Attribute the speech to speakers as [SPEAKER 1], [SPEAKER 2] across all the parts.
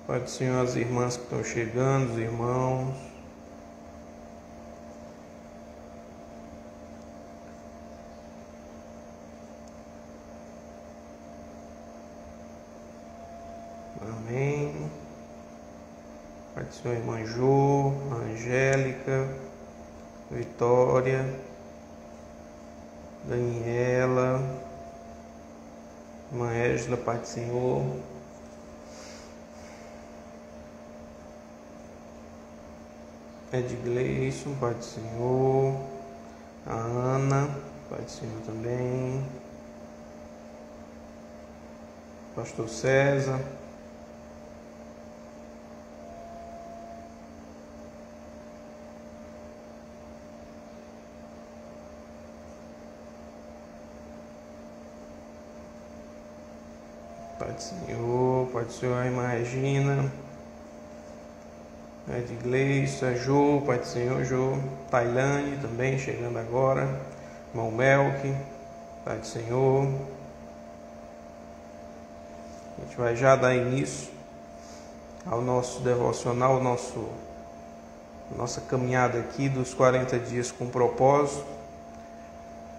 [SPEAKER 1] Pai do Senhor, as irmãs que estão chegando, os irmãos. Amém. Pai do Senhor, irmã Jô, Angélica, Vitória, Daniela, irmã Égila, Pai do Senhor. Edgleison, Pai do Senhor. A Ana, Pai do Senhor também. Pastor César. Pai do Senhor, a irmã Regina. Edgleison, Jô, Pai do Senhor, Jô, Tailane também chegando agora, irmão Melk, Pai do Senhor. A gente vai já dar início ao nosso devocional, nossa caminhada aqui dos 40 dias com propósito.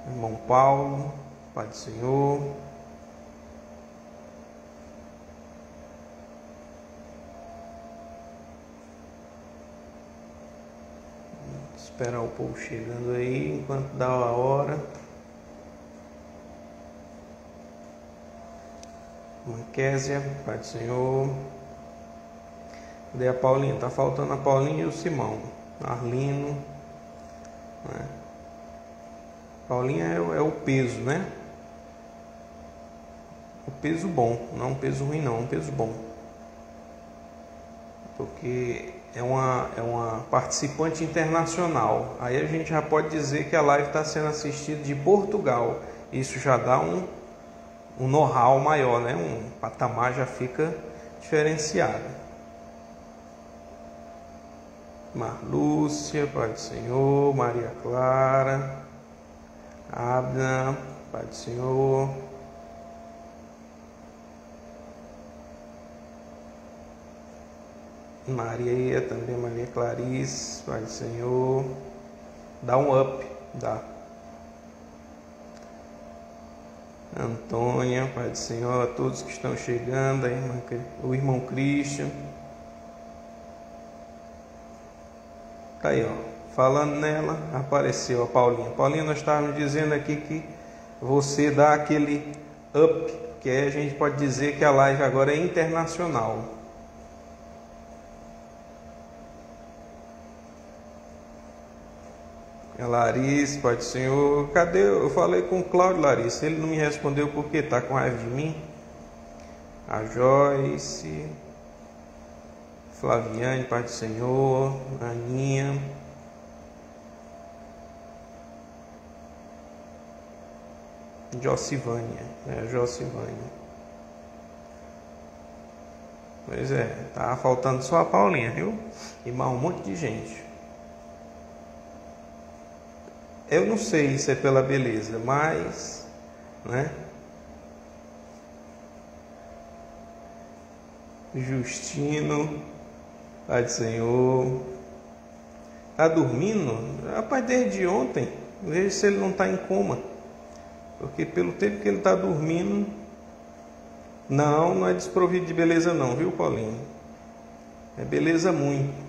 [SPEAKER 1] Irmão Paulo, Pai do Senhor. Esperar o povo chegando aí, enquanto dá a hora. Késia, Pai do Senhor. Cadê a Paulinha? Tá faltando a Paulinha e o Simão. Arlino. Né? Paulinha é o peso, né? O peso bom, não um peso ruim não, um peso bom. Porque é uma participante internacional. Aí a gente já pode dizer que a live está sendo assistida de Portugal. Isso já dá um know-how maior, né? Um patamar já fica diferenciado. Marlúcia, Pai do Senhor. Maria Clara. Abna, Pai do Senhor. Maria também, Maria Clarice, Pai do Senhor. Dá um up, dá. Antônia, Pai do Senhor, a todos que estão chegando, o irmão Christian. Tá aí, ó. Falando nela, apareceu a Paulinha. Paulinha, nós estávamos dizendo aqui que você dá aquele up, que aí a gente pode dizer que a live agora é internacional. Larissa, Pai do Senhor. Cadê? Eu falei com o Cláudio, Larissa. Ele não me respondeu porque está com raiva de mim. A Joyce, Flaviane, Pai do Senhor. Aninha. Jocivânia. Jocivânia. Pois é, tá faltando só a Paulinha, viu? E mais um monte de gente. Eu não sei se é pela beleza, mas, né? Justino, Pai do Senhor. Tá dormindo? Rapaz, desde ontem. Veja se ele não está em coma. Porque pelo tempo que ele está dormindo, não é desprovido de beleza não, viu, Paulinho? É beleza muito.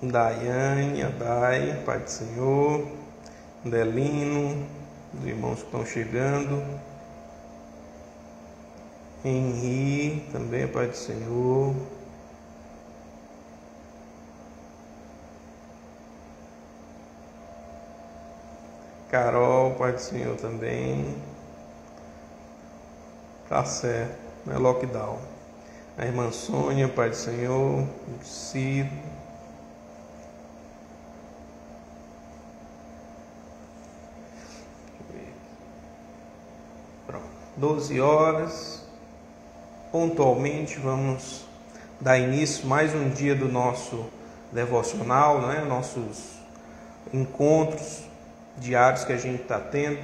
[SPEAKER 1] Daiane, Adai, Pai do Senhor. Delino, os irmãos que estão chegando. Henri, também Pai do Senhor. Carol, Pai do Senhor também. Tá certo, não é lockdown. A irmã Sônia, Pai do Senhor. Cido. Pronto, 12 horas. Pontualmente vamos dar início mais um dia do nosso devocional, né? Nossos encontros diários que a gente está tendo.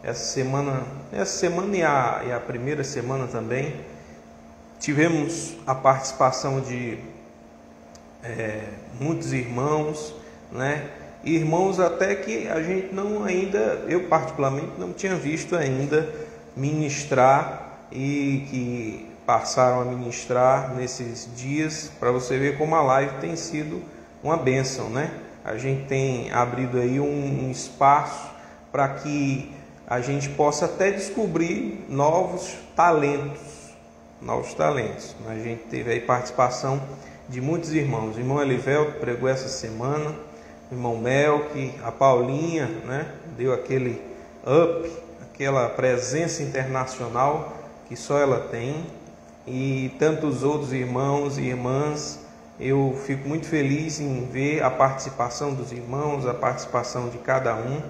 [SPEAKER 1] Essa semana e a primeira semana também, tivemos a participação de muitos irmãos, né? Irmãos até que a gente não ainda, eu particularmente não tinha visto ainda ministrar e que passaram a ministrar nesses dias, para você ver como a live tem sido uma bênção, né? A gente tem abrido aí um espaço para que a gente possa até descobrir novos talentos. A gente teve aí participação de muitos irmãos. O irmão Elivelto pregou essa semana, o irmão Melk, a Paulinha, né? Deu aquele up, aquela presença internacional que só ela tem, e tantos outros irmãos e irmãs. Eu fico muito feliz em ver a participação dos irmãos, a participação de cada um.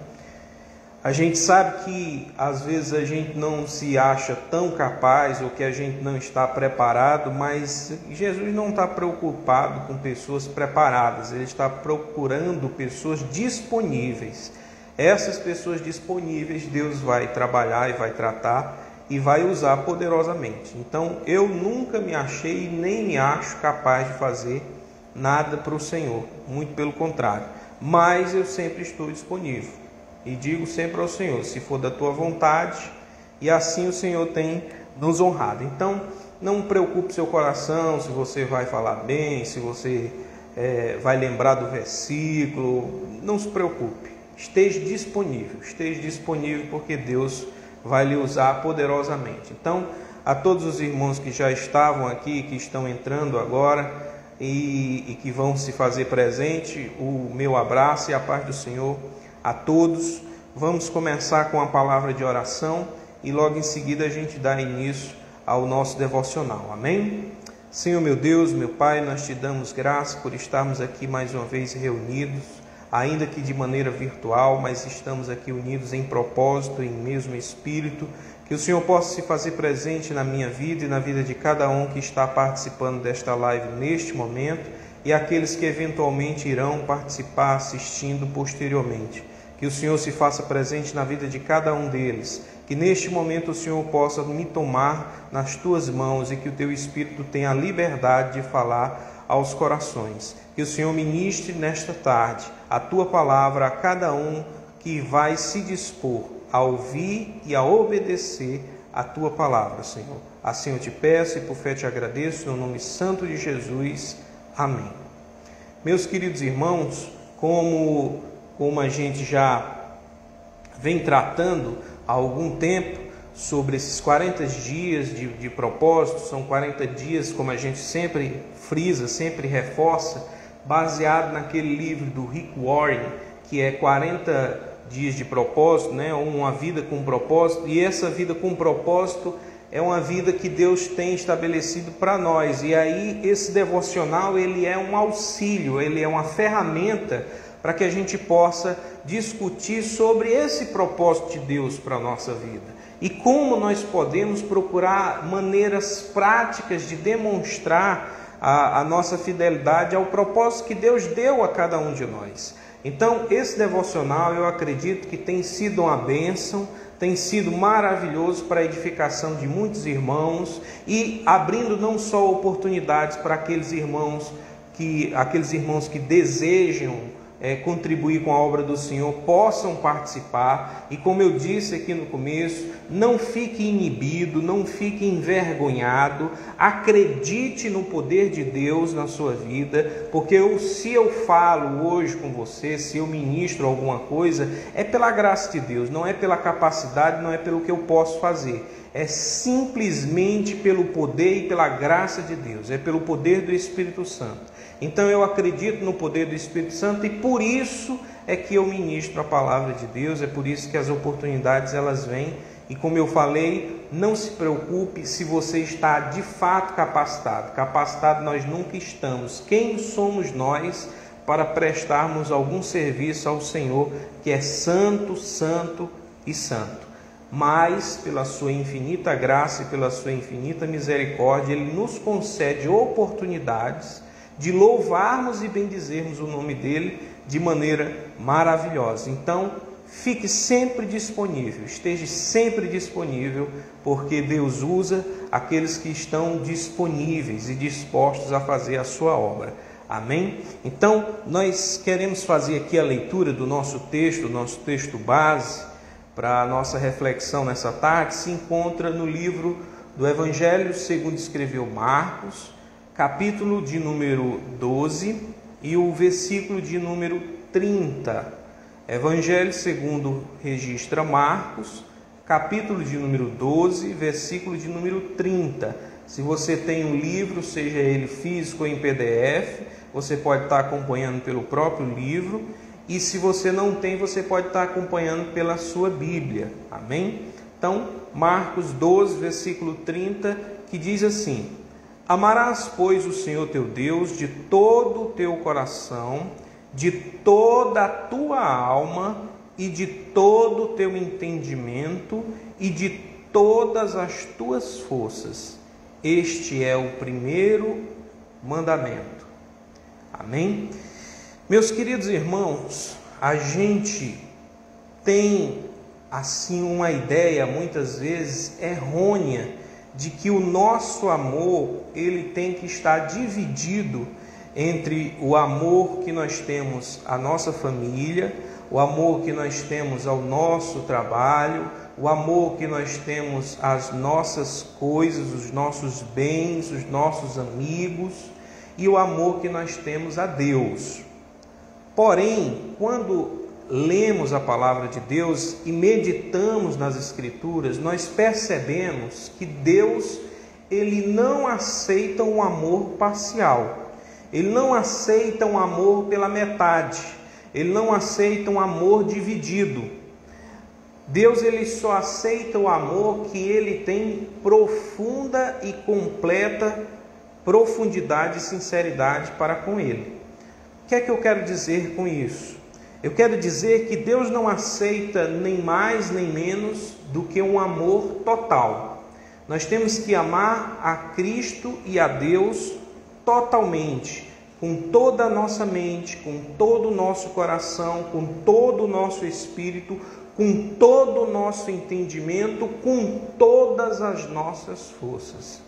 [SPEAKER 1] A gente sabe que às vezes a gente não se acha tão capaz ou que a gente não está preparado, mas Jesus não está preocupado com pessoas preparadas, Ele está procurando pessoas disponíveis. Essas pessoas disponíveis Deus vai trabalhar e vai tratar e vai usar poderosamente. Então eu nunca me achei nem me acho capaz de fazer nada para o Senhor, muito pelo contrário, mas eu sempre estou disponível e digo sempre ao Senhor, se for da tua vontade, e assim o Senhor tem nos honrado. Então não preocupe seu coração se você vai falar bem, se você vai lembrar do versículo, não se preocupe, esteja disponível porque Deus vai lhe usar poderosamente. Então, a todos os irmãos que já estavam aqui, que estão entrando agora e que vão se fazer presente, o meu abraço e a paz do Senhor a todos. Vamos começar com a palavra de oração e logo em seguida a gente dá início ao nosso devocional. Amém? Senhor meu Deus, meu Pai, nós te damos graça por estarmos aqui mais uma vez reunidos, ainda que de maneira virtual, mas estamos aqui unidos em propósito, em mesmo espírito. Que o Senhor possa se fazer presente na minha vida e na vida de cada um que está participando desta live neste momento e aqueles que eventualmente irão participar assistindo posteriormente. Que o Senhor se faça presente na vida de cada um deles. Que neste momento o Senhor possa me tomar nas tuas mãos e que o teu Espírito tenha a liberdade de falar aos corações. Que o Senhor ministre nesta tarde a tua palavra a cada um que vai se dispor a ouvir e a obedecer a tua palavra, Senhor. Assim eu te peço e por fé te agradeço, no nome santo de Jesus. Amém. Meus queridos irmãos, como a gente já vem tratando há algum tempo sobre esses 40 dias de propósito, são 40 dias, como a gente sempre frisa, sempre reforça, baseado naquele livro do Rick Warren, que é 40 dias de propósito, né? Uma vida com propósito, e essa vida com propósito é uma vida que Deus tem estabelecido para nós, e aí esse devocional ele é um auxílio, ele é uma ferramenta para que a gente possa discutir sobre esse propósito de Deus para a nossa vida e como nós podemos procurar maneiras práticas de demonstrar a nossa fidelidade ao propósito que Deus deu a cada um de nós. Então esse devocional eu acredito que tem sido uma bênção, tem sido maravilhoso para a edificação de muitos irmãos e abrindo não só oportunidades para aqueles irmãos que desejam contribuir com a obra do Senhor, possam participar. E como eu disse aqui no começo, não fique inibido, não fique envergonhado, acredite no poder de Deus na sua vida, porque se eu falo hoje com você, se eu ministro alguma coisa, é pela graça de Deus, não é pela capacidade, não é pelo que eu posso fazer, é simplesmente pelo poder e pela graça de Deus, é pelo poder do Espírito Santo. Então eu acredito no poder do Espírito Santo e por isso é que eu ministro a palavra de Deus. É por isso que as oportunidades elas vêm. E como eu falei, não se preocupe se você está de fato capacitado. Capacitado nós nunca estamos. Quem somos nós para prestarmos algum serviço ao Senhor, que é santo, santo e santo? Mas, pela sua infinita graça e pela sua infinita misericórdia, Ele nos concede oportunidades de louvarmos e bendizermos o nome dEle de maneira maravilhosa. Então, fique sempre disponível, esteja sempre disponível, porque Deus usa aqueles que estão disponíveis e dispostos a fazer a sua obra. Amém? Então, nós queremos fazer aqui a leitura do nosso texto base, para a nossa reflexão nessa tarde. Se encontra no livro do Evangelho segundo escreveu Marcos, capítulo de número 12 e o versículo de número 30. Evangelho segundo registra Marcos, capítulo de número 12, versículo de número 30. Se você tem um livro, seja ele físico ou em PDF, você pode estar acompanhando pelo próprio livro. E se você não tem, você pode estar acompanhando pela sua Bíblia. Amém? Então, Marcos 12, versículo 30, que diz assim: Amarás, pois, o Senhor teu Deus de todo o teu coração, de toda a tua alma e de todo o teu entendimento e de todas as tuas forças. Este é o primeiro mandamento. Amém? Meus queridos irmãos, a gente tem assim uma ideia muitas vezes errônea de que o nosso amor ele tem que estar dividido entre o amor que nós temos à nossa família, o amor que nós temos ao nosso trabalho, o amor que nós temos às nossas coisas, os nossos bens, os nossos amigos e o amor que nós temos a Deus. Porém, quando lemos a palavra de Deus e meditamos nas Escrituras, nós percebemos que Deus ele não aceita um amor parcial. Ele não aceita um amor pela metade. Ele não aceita um amor dividido. Deus ele só aceita o amor que ele tem profunda e completa profundidade e sinceridade para com ele. O que é que eu quero dizer com isso? Eu quero dizer que Deus não aceita nem mais nem menos do que um amor total. Nós temos que amar a Cristo e a Deus totalmente, com toda a nossa mente, com todo o nosso coração, com todo o nosso espírito, com todo o nosso entendimento, com todas as nossas forças.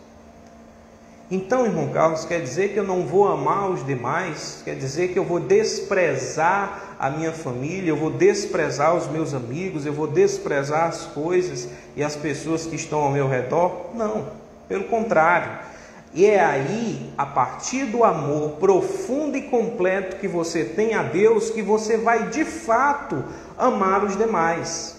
[SPEAKER 1] Então, irmão Carlos, quer dizer que eu não vou amar os demais? Quer dizer que eu vou desprezar a minha família, eu vou desprezar os meus amigos, eu vou desprezar as coisas e as pessoas que estão ao meu redor? Não, pelo contrário. E é aí, a partir do amor profundo e completo que você tem a Deus, que você vai de fato amar os demais.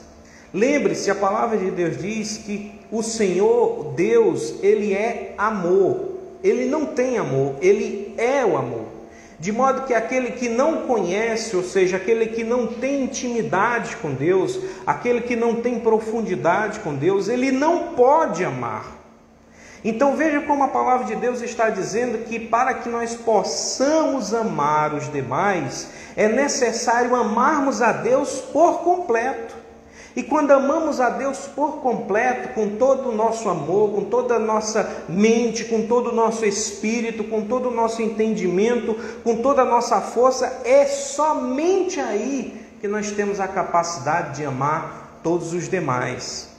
[SPEAKER 1] Lembre-se, a palavra de Deus diz que o Senhor Deus, Ele é amor. Ele não tem amor, Ele é o amor. De modo que aquele que não conhece, ou seja, aquele que não tem intimidade com Deus, aquele que não tem profundidade com Deus, ele não pode amar. Então veja como a palavra de Deus está dizendo que para que nós possamos amar os demais, é necessário amarmos a Deus por completo. E quando amamos a Deus por completo, com todo o nosso amor, com toda a nossa mente, com todo o nosso espírito, com todo o nosso entendimento, com toda a nossa força, é somente aí que nós temos a capacidade de amar todos os demais.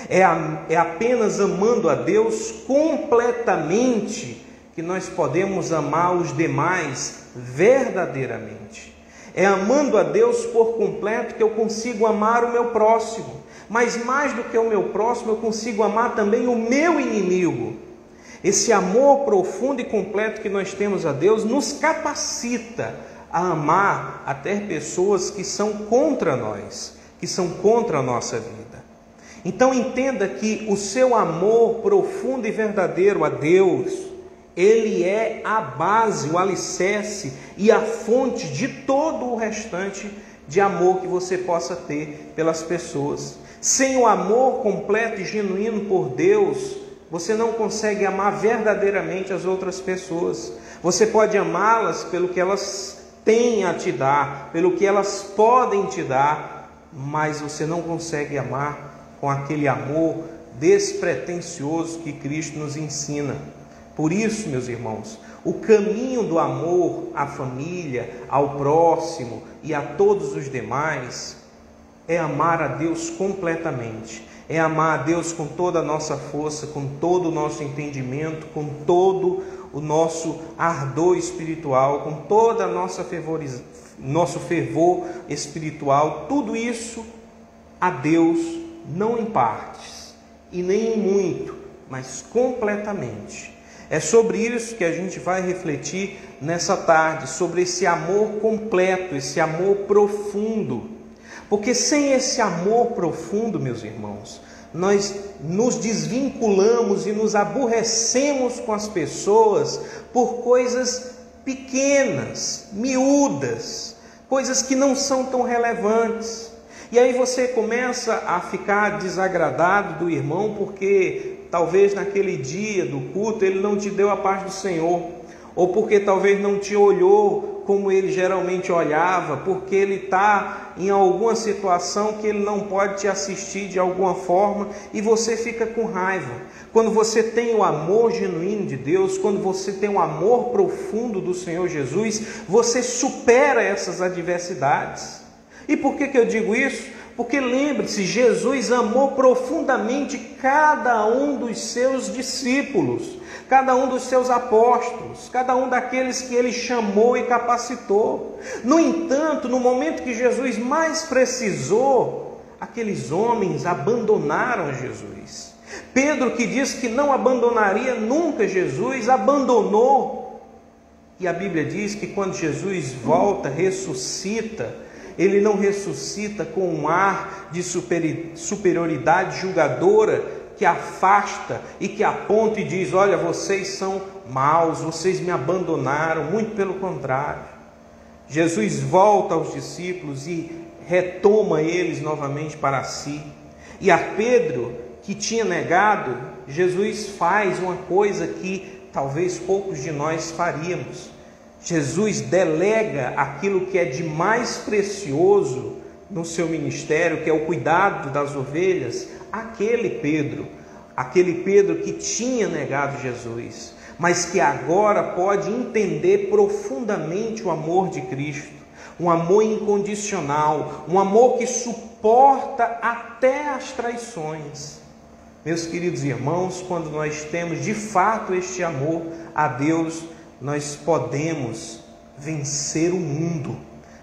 [SPEAKER 1] É apenas amando a Deus completamente que nós podemos amar os demais verdadeiramente. É amando a Deus por completo que eu consigo amar o meu próximo. Mas mais do que o meu próximo, eu consigo amar também o meu inimigo. Esse amor profundo e completo que nós temos a Deus nos capacita a amar até pessoas que são contra nós, que são contra a nossa vida. Então entenda que o seu amor profundo e verdadeiro a Deus, ele é a base, o alicerce e a fonte de todo o restante de amor que você possa ter pelas pessoas. Sem o amor completo e genuíno por Deus, você não consegue amar verdadeiramente as outras pessoas. Você pode amá-las pelo que elas têm a te dar, pelo que elas podem te dar, mas você não consegue amar com aquele amor despretensioso que Cristo nos ensina. Por isso, meus irmãos, o caminho do amor à família, ao próximo e a todos os demais é amar a Deus completamente. É amar a Deus com toda a nossa força, com todo o nosso entendimento, com todo o nosso ardor espiritual, com toda a nosso fervor espiritual. Tudo isso a Deus, não em partes e nem em muito, mas completamente. É sobre isso que a gente vai refletir nessa tarde, sobre esse amor completo, esse amor profundo. Porque sem esse amor profundo, meus irmãos, nós nos desvinculamos e nos aborrecemos com as pessoas por coisas pequenas, miúdas, coisas que não são tão relevantes. E aí você começa a ficar desagradado do irmão porque talvez naquele dia do culto ele não te deu a paz do Senhor, ou porque talvez não te olhou como ele geralmente olhava, porque ele está em alguma situação que ele não pode te assistir de alguma forma, e você fica com raiva. Quando você tem o amor genuíno de Deus, quando você tem o amor profundo do Senhor Jesus, você supera essas adversidades. E por que eu digo isso? Porque lembre-se, Jesus amou profundamente cada um dos seus discípulos, cada um dos seus apóstolos, cada um daqueles que ele chamou e capacitou. No entanto, no momento que Jesus mais precisou, aqueles homens abandonaram Jesus. Pedro, que diz que não abandonaria nunca Jesus, abandonou. E a Bíblia diz que quando Jesus volta, ressuscita, ele não ressuscita com um ar de superioridade julgadora que afasta e que aponta e diz: olha, vocês são maus, vocês me abandonaram. Muito pelo contrário. Jesus volta aos discípulos e retoma eles novamente para si. E a Pedro, que tinha negado, Jesus faz uma coisa que talvez poucos de nós faríamos. Jesus delega aquilo que é de mais precioso no seu ministério, que é o cuidado das ovelhas, àquele Pedro que tinha negado Jesus, mas que agora pode entender profundamente o amor de Cristo, um amor incondicional, um amor que suporta até as traições. Meus queridos irmãos, quando nós temos de fato este amor a Deus, nós podemos vencer o mundo,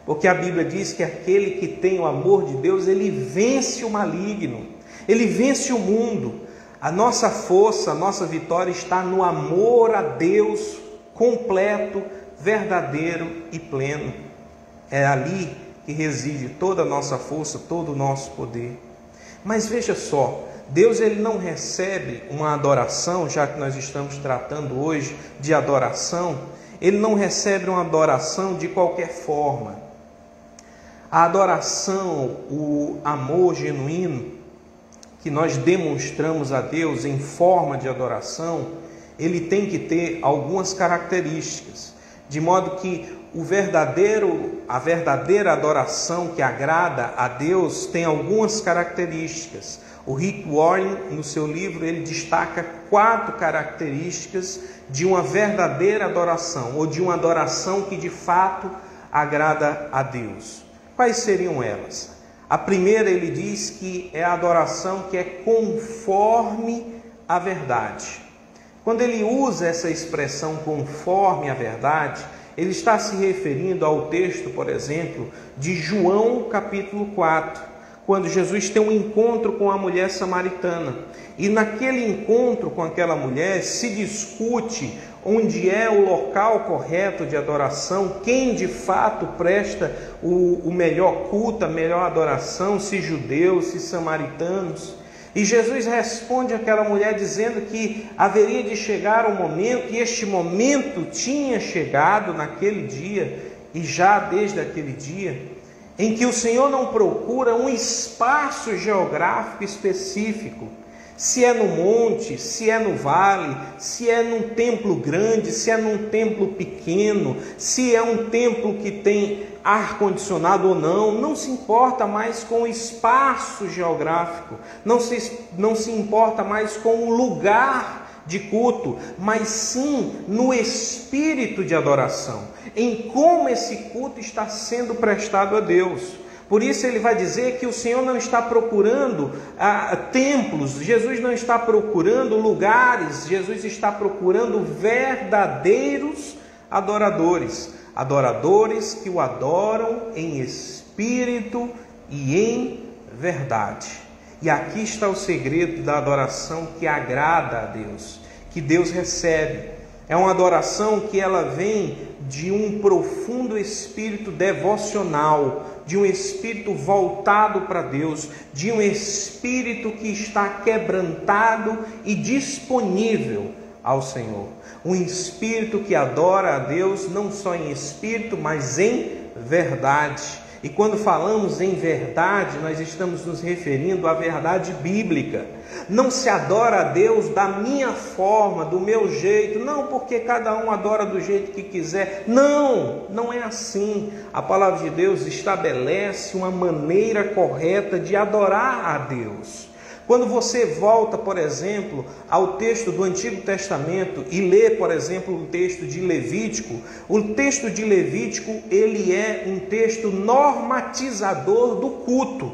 [SPEAKER 1] porque a Bíblia diz que aquele que tem o amor de Deus, ele vence o maligno, ele vence o mundo. A nossa força, a nossa vitória está no amor a Deus completo, verdadeiro e pleno. É ali que reside toda a nossa força, todo o nosso poder. Mas veja só, Deus ele não recebe uma adoração, já que nós estamos tratando hoje de adoração, ele não recebe uma adoração de qualquer forma. A adoração, o amor genuíno que nós demonstramos a Deus em forma de adoração, ele tem que ter algumas características, de modo que a verdadeira adoração que agrada a Deus tem algumas características. O Rick Warren, no seu livro, ele destaca 4 características de uma verdadeira adoração, ou de uma adoração que de fato agrada a Deus. Quais seriam elas? A primeira, ele diz que é a adoração que é conforme à verdade. Quando ele usa essa expressão conforme à verdade, ele está se referindo ao texto, por exemplo, de João capítulo 4, quando Jesus tem um encontro com a mulher samaritana. E naquele encontro com aquela mulher se discute onde é o local correto de adoração, quem de fato presta o melhor culto, a melhor adoração, se judeus, se samaritanos. E Jesus responde àquela mulher dizendo que haveria de chegar um momento, e este momento tinha chegado naquele dia, e já desde aquele dia, em que o Senhor não procura um espaço geográfico específico, se é no monte, se é no vale, se é num templo grande, se é num templo pequeno, se é um templo que tem ar-condicionado ou não, não se importa mais com o espaço geográfico, não se importa mais com o lugar de culto, mas sim no espírito de adoração, em como esse culto está sendo prestado a Deus. Por isso ele vai dizer que o Senhor não está procurando templos, Jesus não está procurando lugares, Jesus está procurando verdadeiros adoradores, adoradores que o adoram em espírito e em verdade. E aqui está o segredo da adoração que agrada a Deus, que Deus recebe. É uma adoração que ela vem de um profundo espírito devocional, de um espírito voltado para Deus, de um espírito que está quebrantado e disponível ao Senhor. Um espírito que adora a Deus não só em espírito, mas em verdade. E quando falamos em verdade, nós estamos nos referindo à verdade bíblica. Não se adora a Deus da minha forma, do meu jeito, não porque cada um adora do jeito que quiser. Não é assim. A palavra de Deus estabelece uma maneira correta de adorar a Deus. Quando você volta, por exemplo, ao texto do Antigo Testamento e lê, por exemplo, o texto de Levítico, o texto de Levítico, ele é um texto normatizador do culto.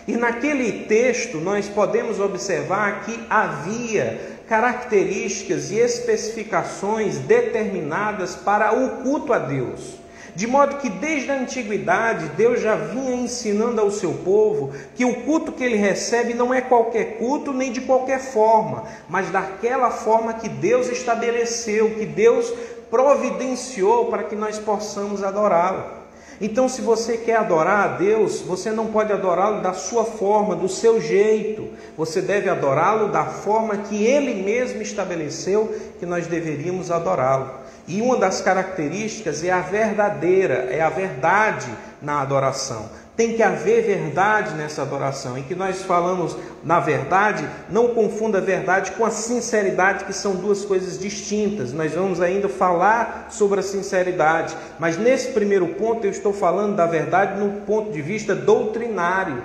[SPEAKER 1] E naquele texto nós podemos observar que havia características e especificações determinadas para o culto a Deus. De modo que desde a antiguidade Deus já vinha ensinando ao seu povo que o culto que ele recebe não é qualquer culto nem de qualquer forma, mas daquela forma que Deus estabeleceu, que Deus providenciou para que nós possamos adorá-lo. Então, se você quer adorar a Deus, você não pode adorá-lo da sua forma, do seu jeito. Você deve adorá-lo da forma que Ele mesmo estabeleceu que nós deveríamos adorá-lo. E uma das características é a verdadeira, é a verdade na adoração. Tem que haver verdade nessa adoração. Em que nós falamos na verdade, não confunda a verdade com a sinceridade, que são duas coisas distintas. Nós vamos ainda falar sobre a sinceridade. Mas nesse primeiro ponto eu estou falando da verdade no ponto de vista doutrinário.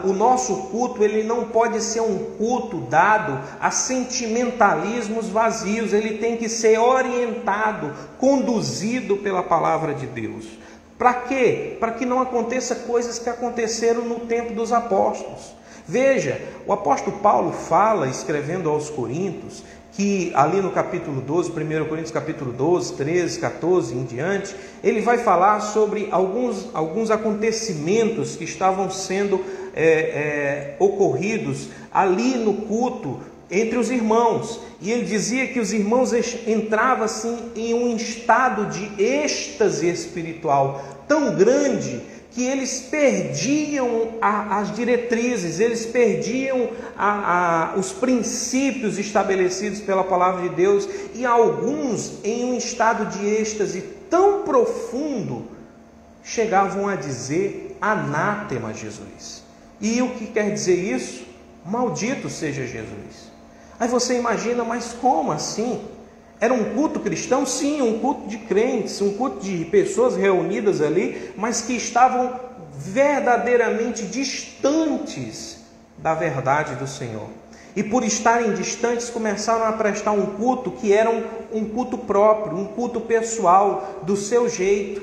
[SPEAKER 1] O nosso culto, ele não pode ser um culto dado a sentimentalismos vazios. Ele tem que ser orientado, conduzido pela palavra de Deus. Para quê? Para que não aconteça coisas que aconteceram no tempo dos apóstolos. Veja, o apóstolo Paulo fala, escrevendo aos Coríntios, que ali no capítulo 12, 1 Coríntios capítulo 12, 13, 14 em diante, ele vai falar sobre alguns acontecimentos que estavam sendo ocorridos ali no culto entre os irmãos. E ele dizia que os irmãos entravam assim em um estado de êxtase espiritual tão grande que eles perdiam as diretrizes, eles perdiam os princípios estabelecidos pela palavra de Deus, e alguns, em um estado de êxtase tão profundo, chegavam a dizer anátema a Jesus. E o que quer dizer isso? Maldito seja Jesus. Aí você imagina, mas como assim? Era um culto cristão? Sim, um culto de crentes, um culto de pessoas reunidas ali, mas que estavam verdadeiramente distantes da verdade do Senhor. E por estarem distantes, começaram a prestar um culto que era um culto próprio, um culto pessoal, do seu jeito.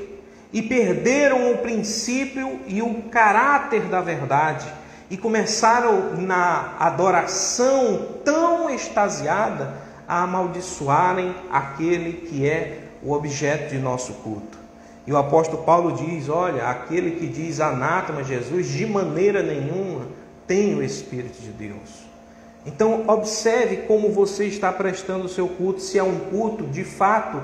[SPEAKER 1] E perderam o princípio e o caráter da verdade. E começaram na adoração tão extasiada a amaldiçoarem aquele que é o objeto de nosso culto. E o apóstolo Paulo diz, olha, aquele que diz anátema Jesus, de maneira nenhuma tem o Espírito de Deus. Então observe como você está prestando o seu culto, se é um culto de fato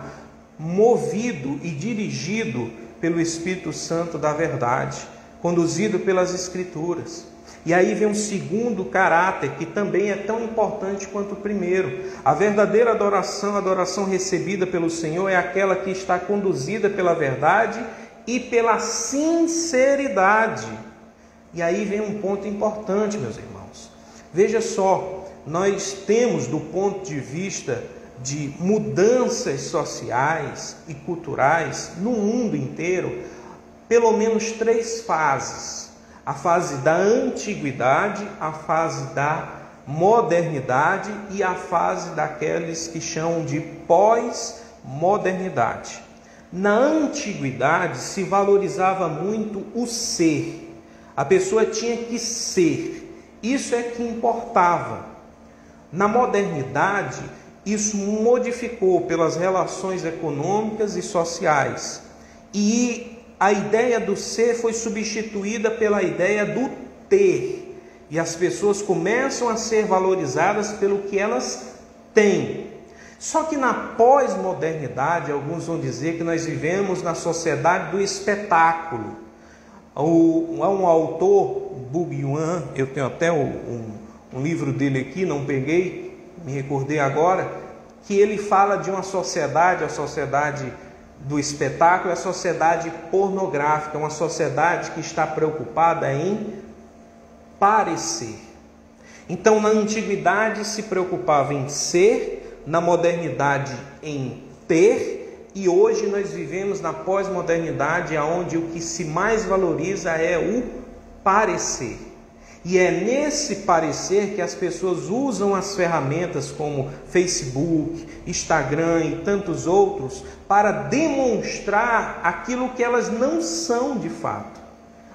[SPEAKER 1] movido e dirigido pelo Espírito Santo da verdade, conduzido pelas Escrituras. E aí vem um segundo caráter que também é tão importante quanto o primeiro. A verdadeira adoração, a adoração recebida pelo Senhor, é aquela que está conduzida pela verdade e pela sinceridade. E aí vem um ponto importante, meus irmãos. Veja só, nós temos, do ponto de vista de mudanças sociais e culturais no mundo inteiro, pelo menos 3 fases: a fase da antiguidade, a fase da modernidade e a fase daqueles que chamam de pós-modernidade. Na antiguidade se valorizava muito o ser. A pessoa tinha que ser, isso é que importava. Na modernidade, isso modificou pelas relações econômicas e sociais. E a ideia do ser foi substituída pela ideia do ter. E as pessoas começam a ser valorizadas pelo que elas têm. Só que na pós-modernidade, alguns vão dizer que nós vivemos na sociedade do espetáculo. Há um autor, Bourdieu, eu tenho até um livro dele aqui, não peguei, me recordei agora, que ele fala de uma sociedade, a sociedade do espetáculo, a sociedade pornográfica, uma sociedade que está preocupada em parecer. Então, na antiguidade se preocupava em ser, na modernidade em ter, e hoje nós vivemos na pós-modernidade, onde o que se mais valoriza é o parecer. E é nesse parecer que as pessoas usam as ferramentas como Facebook, Instagram e tantos outros para demonstrar aquilo que elas não são de fato,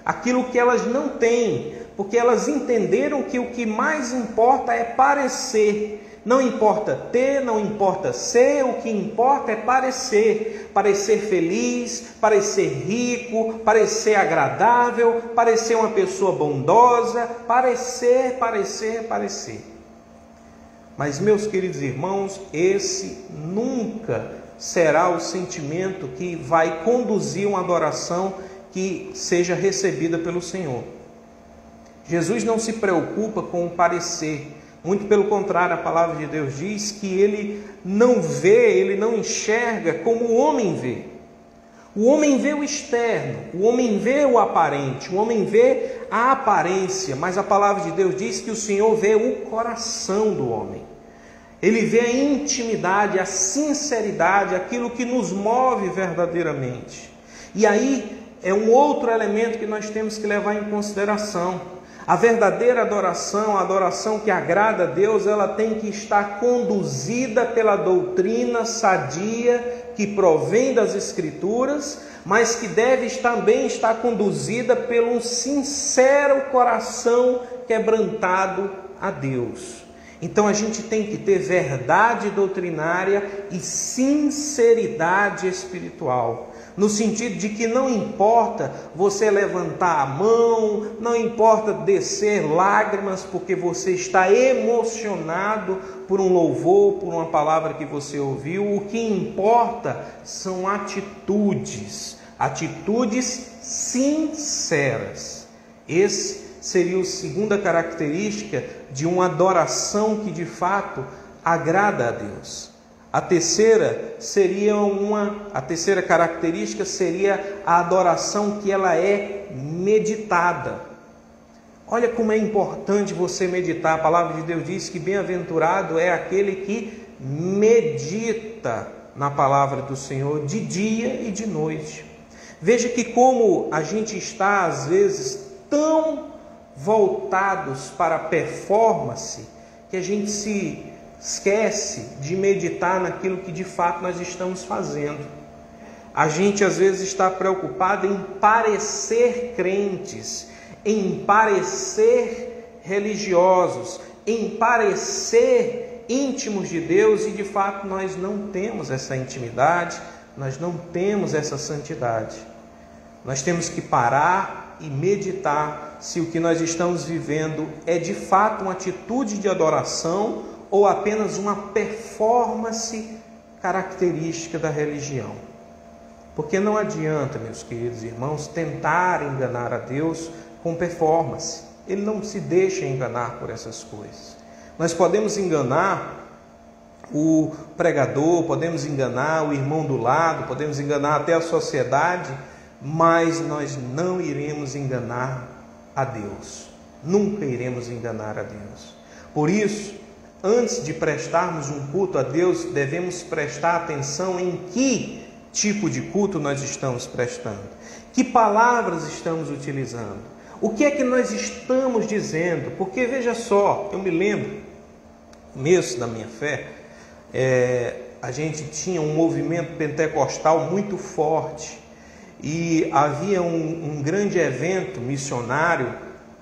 [SPEAKER 1] aquilo que elas não têm, porque elas entenderam que o que mais importa é parecer. Não importa ter, não importa ser, o que importa é parecer. Parecer feliz, parecer rico, parecer agradável, parecer uma pessoa bondosa, parecer. Mas, meus queridos irmãos, esse nunca será o sentimento que vai conduzir uma adoração que seja recebida pelo Senhor. Jesus não se preocupa com o parecer. Muito pelo contrário, a palavra de Deus diz que ele não vê, ele não enxerga como o homem vê. O homem vê o externo, o homem vê o aparente, o homem vê a aparência, mas a palavra de Deus diz que o Senhor vê o coração do homem. Ele vê a intimidade, a sinceridade, aquilo que nos move verdadeiramente. E aí é um outro elemento que nós temos que levar em consideração. A verdadeira adoração, a adoração que agrada a Deus, ela tem que estar conduzida pela doutrina sadia que provém das Escrituras, mas que deve também estar conduzida pelo sincero coração quebrantado a Deus. Então a gente tem que ter verdade doutrinária e sinceridade espiritual. No sentido de que não importa você levantar a mão, não importa descer lágrimas porque você está emocionado por um louvor, por uma palavra que você ouviu. O que importa são atitudes sinceras. Esse seria a segunda característica de uma adoração que de fato agrada a Deus. A terceira característica seria a adoração que ela é meditada. Olha como é importante você meditar. A palavra de Deus diz que bem-aventurado é aquele que medita na palavra do Senhor de dia e de noite. Veja que como a gente está às vezes tão voltados para a performance que a gente se esquece de meditar naquilo que de fato nós estamos fazendo. A gente às vezes está preocupado em parecer crentes, em parecer religiosos, em parecer íntimos de Deus, e de fato nós não temos essa intimidade, nós não temos essa santidade. Nós temos que parar e meditar se o que nós estamos vivendo é de fato uma atitude de adoração ou apenas uma performance característica da religião. Porque não adianta, meus queridos irmãos, tentar enganar a Deus com performance. Ele não se deixa enganar por essas coisas. Nós podemos enganar o pregador, podemos enganar o irmão do lado, podemos enganar até a sociedade, mas nós não iremos enganar a Deus. Nunca iremos enganar a Deus. Por isso, antes de prestarmos um culto a Deus, devemos prestar atenção em que tipo de culto nós estamos prestando, que palavras estamos utilizando, o que é que nós estamos dizendo. Porque veja só, eu me lembro, no começo da minha fé, a gente tinha um movimento pentecostal muito forte e havia um grande evento missionário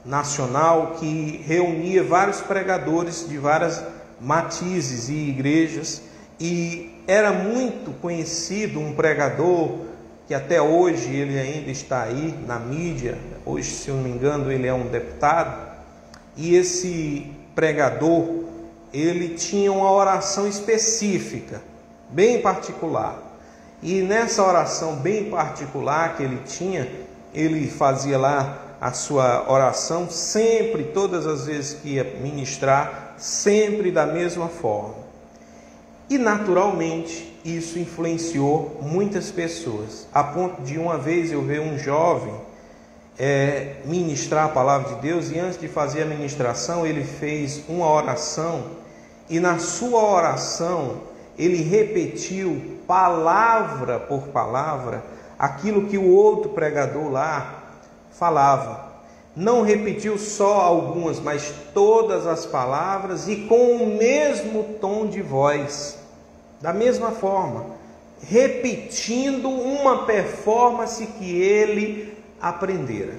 [SPEAKER 1] nacional que reunia vários pregadores de várias matizes e igrejas, e era muito conhecido um pregador que até hoje ele ainda está aí na mídia. Hoje, se eu não me engano, ele é um deputado, e esse pregador, ele tinha uma oração específica, bem particular, e nessa oração bem particular que ele tinha, ele fazia lá a sua oração sempre, todas as vezes que ia ministrar, sempre da mesma forma. E naturalmente isso influenciou muitas pessoas, a ponto de uma vez eu ver um jovem ministrar a palavra de Deus, e antes de fazer a ministração ele fez uma oração, e na sua oração ele repetiu palavra por palavra aquilo que o outro pregador lá falava. Não repetiu só algumas, mas todas as palavras, e com o mesmo tom de voz, da mesma forma, repetindo uma performance que ele aprendera.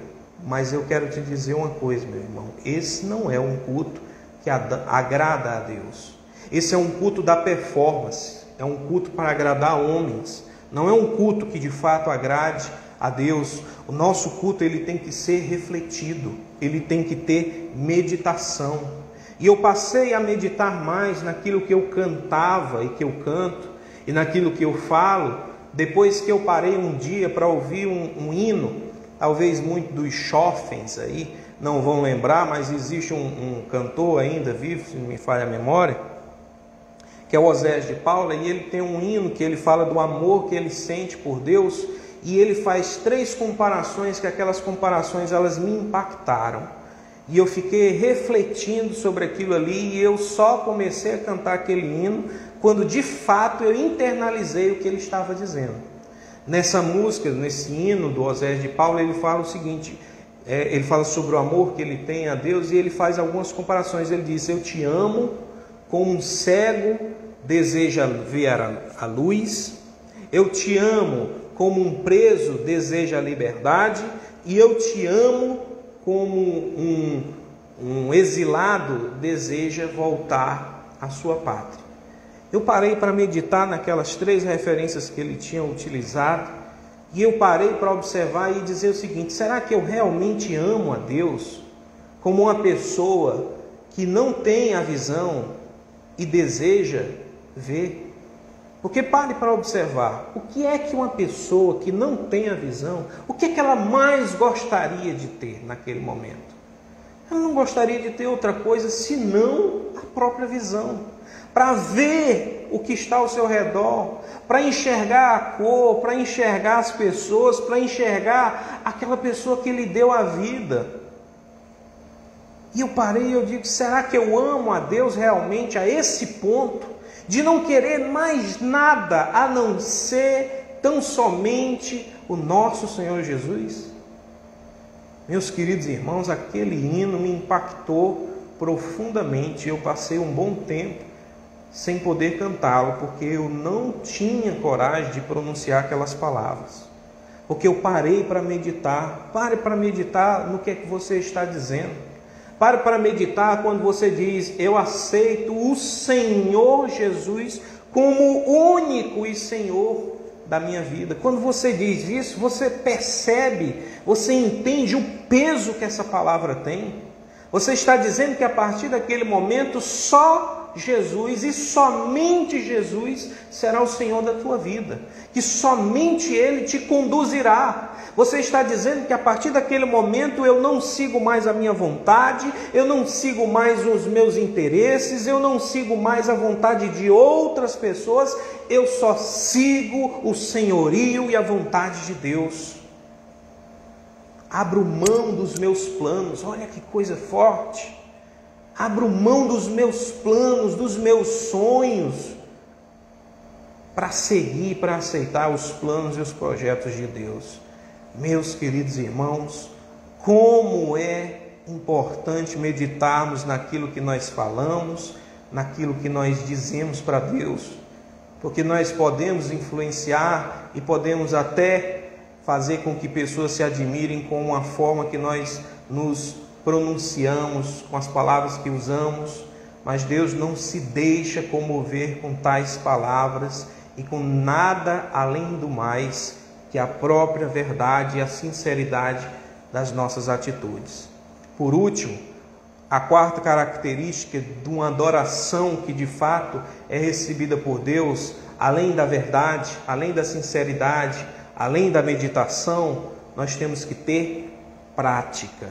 [SPEAKER 1] Mas eu quero te dizer uma coisa, meu irmão, esse não é um culto que agrada a Deus. Esse é um culto da performance, é um culto para agradar homens, não é um culto que de fato agrade a Deus. O nosso culto ele tem que ser refletido, ele tem que ter meditação. E eu passei a meditar mais naquilo que eu cantava e que eu canto, e naquilo que eu falo, depois que eu parei um dia para ouvir um hino, talvez muito dos Chofens aí não vão lembrar, mas existe um cantor ainda vivo, se não me falha a memória, que é o Osés de Paula, e ele tem um hino que ele fala do amor que ele sente por Deus, e ele faz 3 comparações, que aquelas comparações elas me impactaram, e eu fiquei refletindo sobre aquilo ali, e eu só comecei a cantar aquele hino quando de fato eu internalizei o que ele estava dizendo. Nessa música, nesse hino do Osés de Paula, ele fala o seguinte, ele fala sobre o amor que ele tem a Deus, e ele faz algumas comparações. Ele diz: eu te amo como um cego deseja ver a luz, eu te amo como um preso deseja a liberdade, e eu te amo como um exilado deseja voltar à sua pátria. Eu parei para meditar naquelas 3 referências que ele tinha utilizado, e eu parei para observar e dizer o seguinte: será que eu realmente amo a Deus como uma pessoa que não tem a visão e deseja ver? Porque pare para observar, o que é que uma pessoa que não tem a visão, o que é que ela mais gostaria de ter naquele momento? Ela não gostaria de ter outra coisa senão a própria visão, para ver o que está ao seu redor, para enxergar a cor, para enxergar as pessoas, para enxergar aquela pessoa que lhe deu a vida. E eu parei e eu digo: será que eu amo a Deus realmente a esse ponto de não querer mais nada a não ser tão somente o nosso Senhor Jesus? Meus queridos irmãos, aquele hino me impactou profundamente. Eu passei um bom tempo sem poder cantá-lo, porque eu não tinha coragem de pronunciar aquelas palavras, porque eu parei para meditar. Pare para meditar no que é que você está dizendo. Pare para meditar quando você diz: eu aceito o Senhor Jesus como único e Senhor da minha vida. Quando você diz isso, você percebe, você entende o peso que essa palavra tem. Você está dizendo que a partir daquele momento só Jesus e somente Jesus será o Senhor da tua vida, que somente Ele te conduzirá. Você está dizendo que a partir daquele momento eu não sigo mais a minha vontade, eu não sigo mais os meus interesses, eu não sigo mais a vontade de outras pessoas, eu só sigo o senhorio e a vontade de Deus. Abro mão dos meus planos. Olha que coisa forte. Abro mão dos meus planos, dos meus sonhos, para seguir, para aceitar os planos e os projetos de Deus. Meus queridos irmãos, como é importante meditarmos naquilo que nós falamos, naquilo que nós dizemos para Deus, porque nós podemos influenciar e podemos até fazer com que pessoas se admirem com a forma que nós nos pronunciamos, com as palavras que usamos, mas Deus não se deixa comover com tais palavras e com nada além do mais que a própria verdade e a sinceridade das nossas atitudes. Por último, a quarta característica de uma adoração que de fato é recebida por Deus, além da verdade, além da sinceridade, além da meditação, nós temos que ter prática.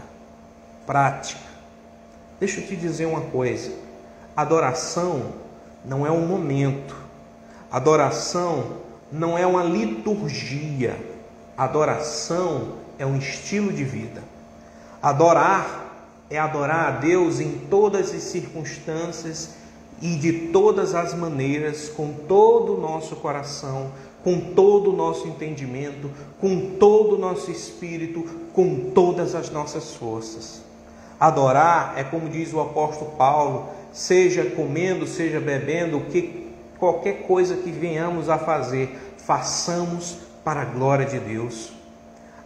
[SPEAKER 1] Prática. Deixa eu te dizer uma coisa. Adoração não é um momento. Adoração não é uma liturgia. Adoração é um estilo de vida. Adorar é adorar a Deus em todas as circunstâncias e de todas as maneiras, com todo o nosso coração, com todo o nosso entendimento, com todo o nosso espírito, com todas as nossas forças. Adorar é, como diz o apóstolo Paulo, seja comendo, seja bebendo, qualquer coisa que venhamos a fazer, façamos para a glória de Deus.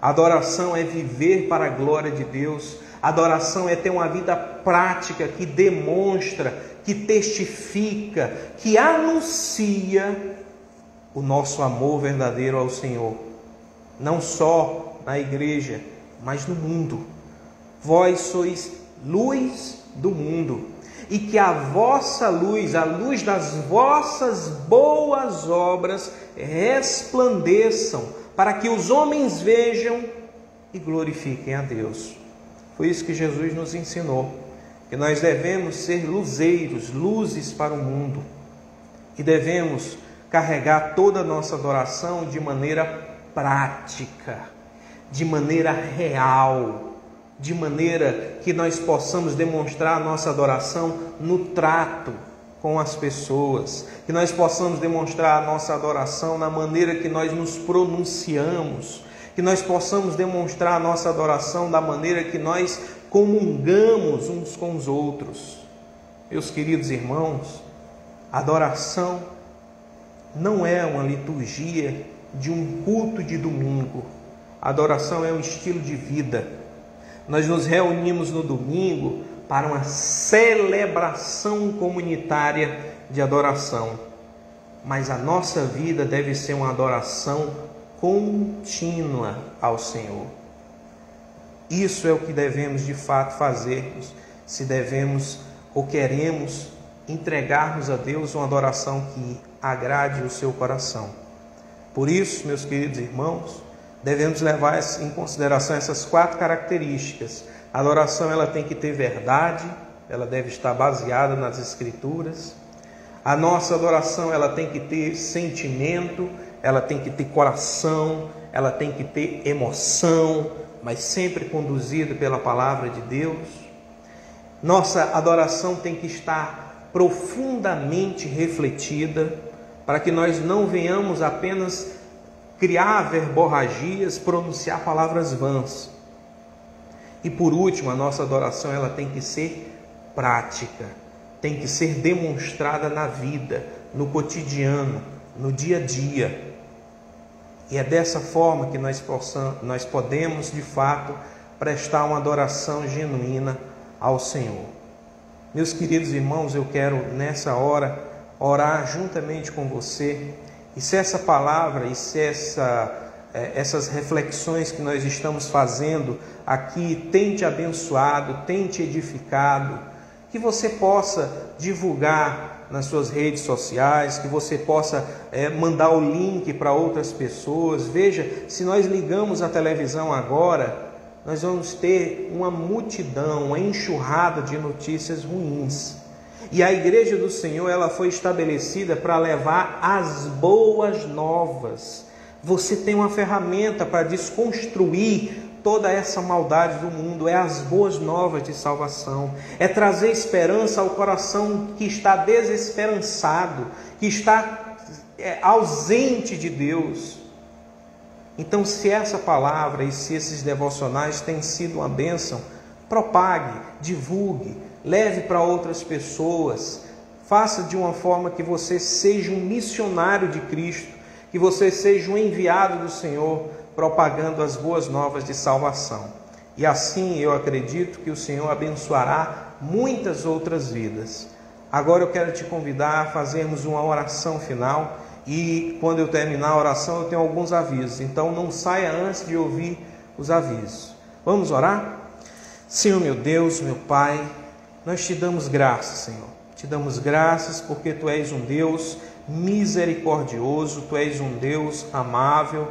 [SPEAKER 1] Adoração é viver para a glória de Deus. Adoração é ter uma vida prática que demonstra, que testifica, que anuncia o nosso amor verdadeiro ao Senhor. Não só na igreja, mas no mundo. Vós sois luz do mundo, e que a vossa luz, a luz das vossas boas obras, resplandeçam, para que os homens vejam e glorifiquem a Deus. Foi isso que Jesus nos ensinou, que nós devemos ser luzeiros, luzes para o mundo, e devemos carregar toda a nossa adoração de maneira prática, de maneira real, de maneira que nós possamos demonstrar a nossa adoração no trato com as pessoas, que nós possamos demonstrar a nossa adoração na maneira que nós nos pronunciamos, que nós possamos demonstrar a nossa adoração da maneira que nós comungamos uns com os outros. Meus queridos irmãos, adoração não é uma liturgia de um culto de domingo. Adoração é um estilo de vida. Nós nos reunimos no domingo para uma celebração comunitária de adoração. Mas a nossa vida deve ser uma adoração contínua ao Senhor. Isso é o que devemos de fato fazermos, se devemos ou queremos entregarmos a Deus uma adoração que agrade o seu coração. Por isso, meus queridos irmãos, devemos levar em consideração essas quatro características. A adoração ela tem que ter verdade, ela deve estar baseada nas Escrituras. A nossa adoração ela tem que ter sentimento, ela tem que ter coração, ela tem que ter emoção, mas sempre conduzida pela palavra de Deus. Nossa adoração tem que estar profundamente refletida, para que nós não venhamos apenas criar verborragias, pronunciar palavras vãs. E por último, a nossa adoração ela tem que ser prática, tem que ser demonstrada na vida, no cotidiano, no dia a dia. E é dessa forma que nós podemos de fato prestar uma adoração genuína ao Senhor. Meus queridos irmãos, eu quero nessa hora orar juntamente com você. E se essa palavra e se essas reflexões que nós estamos fazendo aqui tem te abençoado, tem te edificado, que você possa divulgar nas suas redes sociais, que você possa mandar o link para outras pessoas. Veja, se nós ligamos a televisão agora, nós vamos ter uma multidão, uma enxurrada de notícias ruins. E a igreja do Senhor, ela foi estabelecida para levar as boas novas. Você tem uma ferramenta para desconstruir toda essa maldade do mundo, é as boas novas de salvação, é trazer esperança ao coração que está desesperançado, que está ausente de Deus. Então, se essa palavra e se esses devocionais têm sido uma bênção, propague, divulgue, leve para outras pessoas, faça de uma forma que você seja um missionário de Cristo, que você seja um enviado do Senhor, propagando as boas novas de salvação. E assim eu acredito que o Senhor abençoará muitas outras vidas. Agora eu quero te convidar a fazermos uma oração final, e quando eu terminar a oração eu tenho alguns avisos, então não saia antes de ouvir os avisos. Vamos orar? Senhor meu Deus, meu Pai, nós te damos graças, Senhor. Te damos graças porque Tu és um Deus misericordioso, Tu és um Deus amável,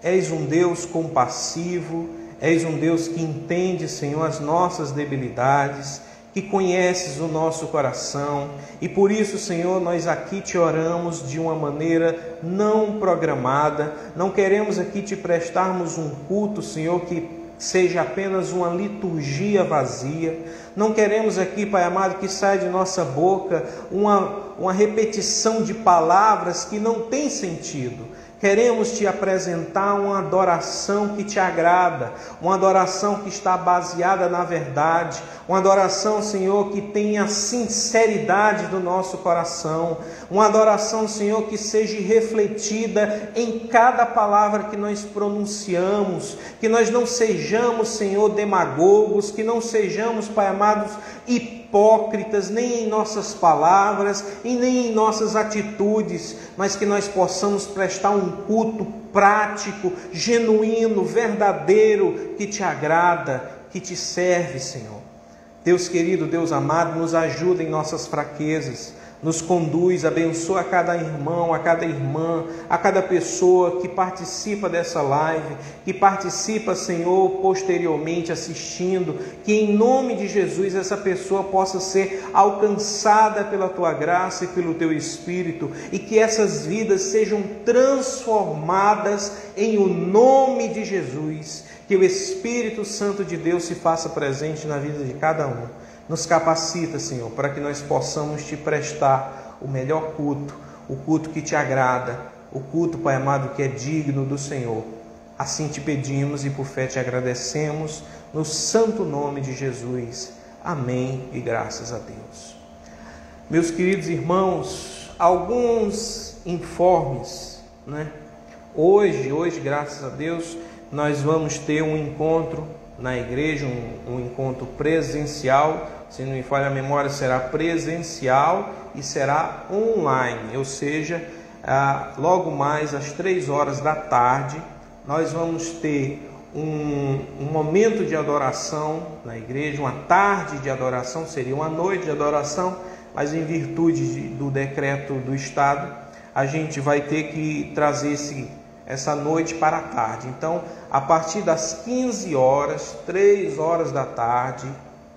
[SPEAKER 1] és um Deus compassivo, és um Deus que entende, Senhor, as nossas debilidades, que conheces o nosso coração, e por isso, Senhor, nós aqui te oramos de uma maneira não programada, não queremos aqui te prestarmos um culto, Senhor, que seja apenas uma liturgia vazia, não queremos aqui, Pai amado, que saia de nossa boca uma repetição de palavras que não tem sentido. Queremos te apresentar uma adoração que te agrada, uma adoração que está baseada na verdade, uma adoração, Senhor, que tenha sinceridade do nosso coração, uma adoração, Senhor, que seja refletida em cada palavra que nós pronunciamos, que nós não sejamos, Senhor, demagogos, que não sejamos, Pai amado, hipócritas, nem em nossas palavras e nem em nossas atitudes, mas que nós possamos prestar um culto prático, genuíno, verdadeiro, que te agrada, que te serve, Senhor. Deus querido, Deus amado, nos ajuda em nossas fraquezas, nos conduz, abençoa a cada irmão, a cada irmã, a cada pessoa que participa dessa live, que participa, Senhor, posteriormente assistindo, que em nome de Jesus essa pessoa possa ser alcançada pela Tua graça e pelo Teu Espírito, e que essas vidas sejam transformadas em o nome de Jesus, que o Espírito Santo de Deus se faça presente na vida de cada um. Nos capacita, Senhor, para que nós possamos te prestar o melhor culto, o culto que te agrada, o culto, Pai amado, que é digno do Senhor. Assim te pedimos e por fé te agradecemos, no santo nome de Jesus. Amém e graças a Deus. Meus queridos irmãos, alguns informes, né? Hoje, graças a Deus, nós vamos ter um encontro na igreja, um encontro presencial. Se não me falha a memória, será presencial e será online, ou seja, logo mais às 3 horas da tarde, nós vamos ter um momento de adoração na igreja, uma tarde de adoração, seria uma noite de adoração, mas em virtude do decreto do Estado, a gente vai ter que trazer essa noite para a tarde. Então, a partir das 15 horas, 3 horas da tarde,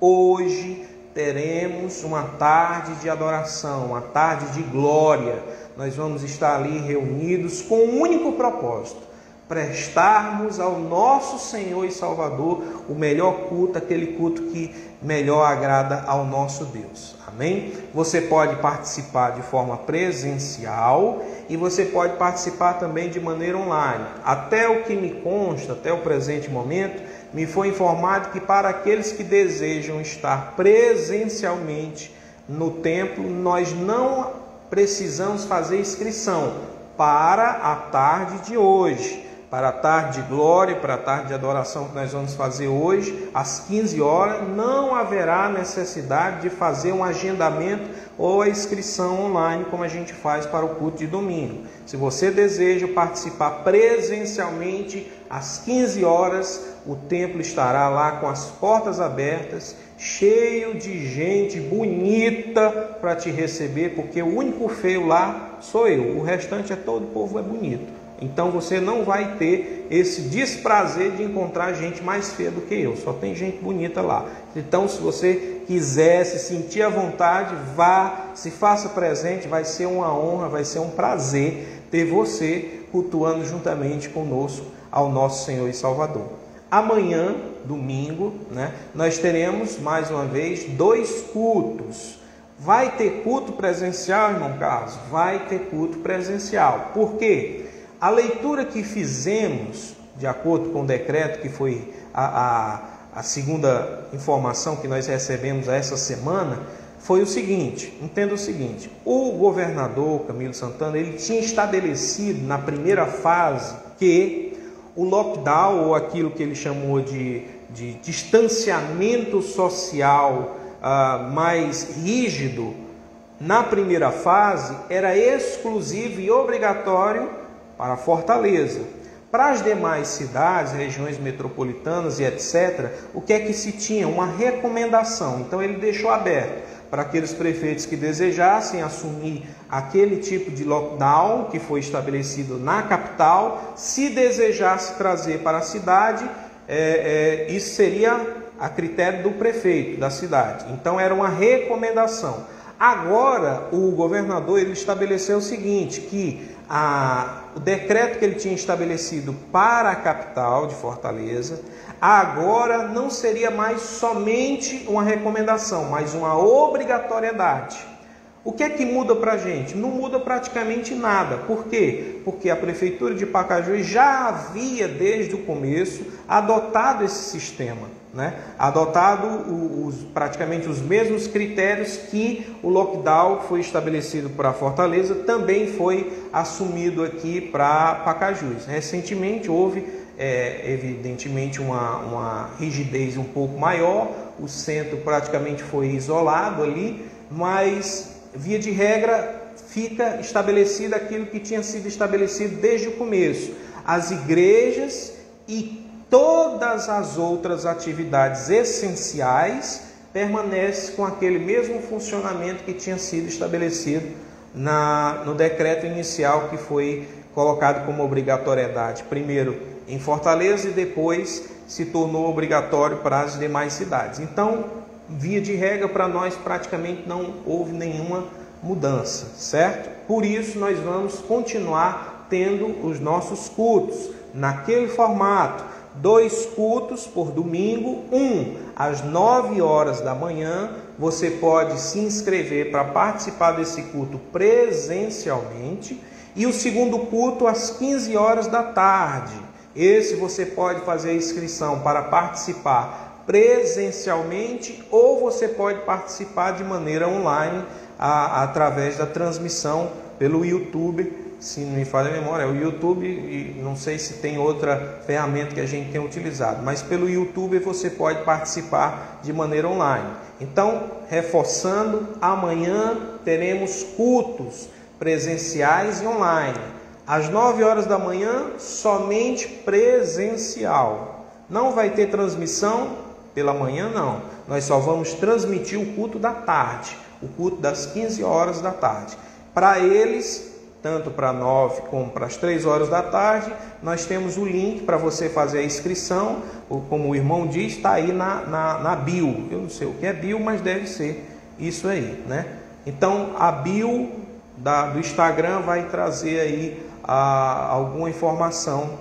[SPEAKER 1] hoje teremos uma tarde de adoração, uma tarde de glória. Nós vamos estar ali reunidos com um único propósito: prestarmos ao nosso Senhor e Salvador o melhor culto, aquele culto que melhor agrada ao nosso Deus. Amém? Você pode participar de forma presencial e você pode participar também de maneira online. Até o que me consta, até o presente momento, me foi informado que para aqueles que desejam estar presencialmente no templo, nós não precisamos fazer inscrição para a tarde de hoje, para a tarde de glória, para a tarde de adoração que nós vamos fazer hoje, às 15 horas, não haverá necessidade de fazer um agendamento ou a inscrição online, como a gente faz para o culto de domingo. Se você deseja participar presencialmente, às 15 horas, o templo estará lá com as portas abertas, cheio de gente bonita para te receber, porque o único feio lá sou eu, o restante todo o povo é bonito. Então você não vai ter esse desprazer de encontrar gente mais feia do que eu, só tem gente bonita lá. Então, se você quiser se sentir à vontade, vá, se faça presente, vai ser uma honra, vai ser um prazer ter você cultuando juntamente conosco ao nosso Senhor e Salvador. Amanhã, domingo, né, nós teremos mais uma vez 2 cultos. Vai ter culto presencial, irmão Carlos? Vai ter culto presencial. Por quê? A leitura que fizemos, de acordo com o decreto, que foi a segunda informação que nós recebemos essa semana, foi o seguinte: entenda o seguinte, o governador Camilo Santana, ele tinha estabelecido na primeira fase que o lockdown, ou aquilo que ele chamou de distanciamento social mais rígido, na primeira fase, era exclusivo e obrigatório para Fortaleza. Para as demais cidades, regiões metropolitanas e etc., o que é que se tinha? Uma recomendação. Então ele deixou aberto para aqueles prefeitos que desejassem assumir aquele tipo de lockdown que foi estabelecido na capital. Se desejasse trazer para a cidade, isso seria a critério do prefeito da cidade. Então era uma recomendação. Agora o governador ele estabeleceu o seguinte, que o decreto que ele tinha estabelecido para a capital de Fortaleza, agora não seria mais somente uma recomendação, mas uma obrigatoriedade. O que é que muda para a gente? Não muda praticamente nada. Por quê? Porque a Prefeitura de Pacajus já havia, desde o começo, adotado esse sistema, né? Adotado praticamente os mesmos critérios que o lockdown foi estabelecido para Fortaleza, também foi assumido aqui para Pacajus. Recentemente houve, evidentemente, uma rigidez um pouco maior, o centro praticamente foi isolado ali, mas via de regra fica estabelecido aquilo que tinha sido estabelecido desde o começo. As igrejas e todas as outras atividades essenciais permanecem com aquele mesmo funcionamento que tinha sido estabelecido no decreto inicial que foi colocado como obrigatoriedade, primeiro em Fortaleza e depois se tornou obrigatório para as demais cidades. Então, via de regra, para nós praticamente não houve nenhuma mudança, certo? Por isso nós vamos continuar tendo os nossos cultos naquele formato, 2 cultos por domingo, às 9 horas da manhã. Você pode se inscrever para participar desse culto presencialmente, e o segundo culto às 15 horas da tarde. Esse você pode fazer a inscrição para participar presencialmente, ou você pode participar de maneira online através da transmissão pelo YouTube. Se não me falha a memória, é o YouTube, e não sei se tem outra ferramenta que a gente tem utilizado, mas pelo YouTube você pode participar de maneira online. Então, reforçando, amanhã teremos cultos presenciais e online. Às 9 horas da manhã, somente presencial. Não vai ter transmissão pela manhã, não. Nós só vamos transmitir o culto da tarde, o culto das 15 horas da tarde. Para eles, tanto para 9 como para as 3 horas da tarde, nós temos o link para você fazer a inscrição. Como o irmão diz, está aí na bio. Eu não sei o que é bio, mas deve ser isso aí, né? Então, a bio do Instagram vai trazer aí alguma informação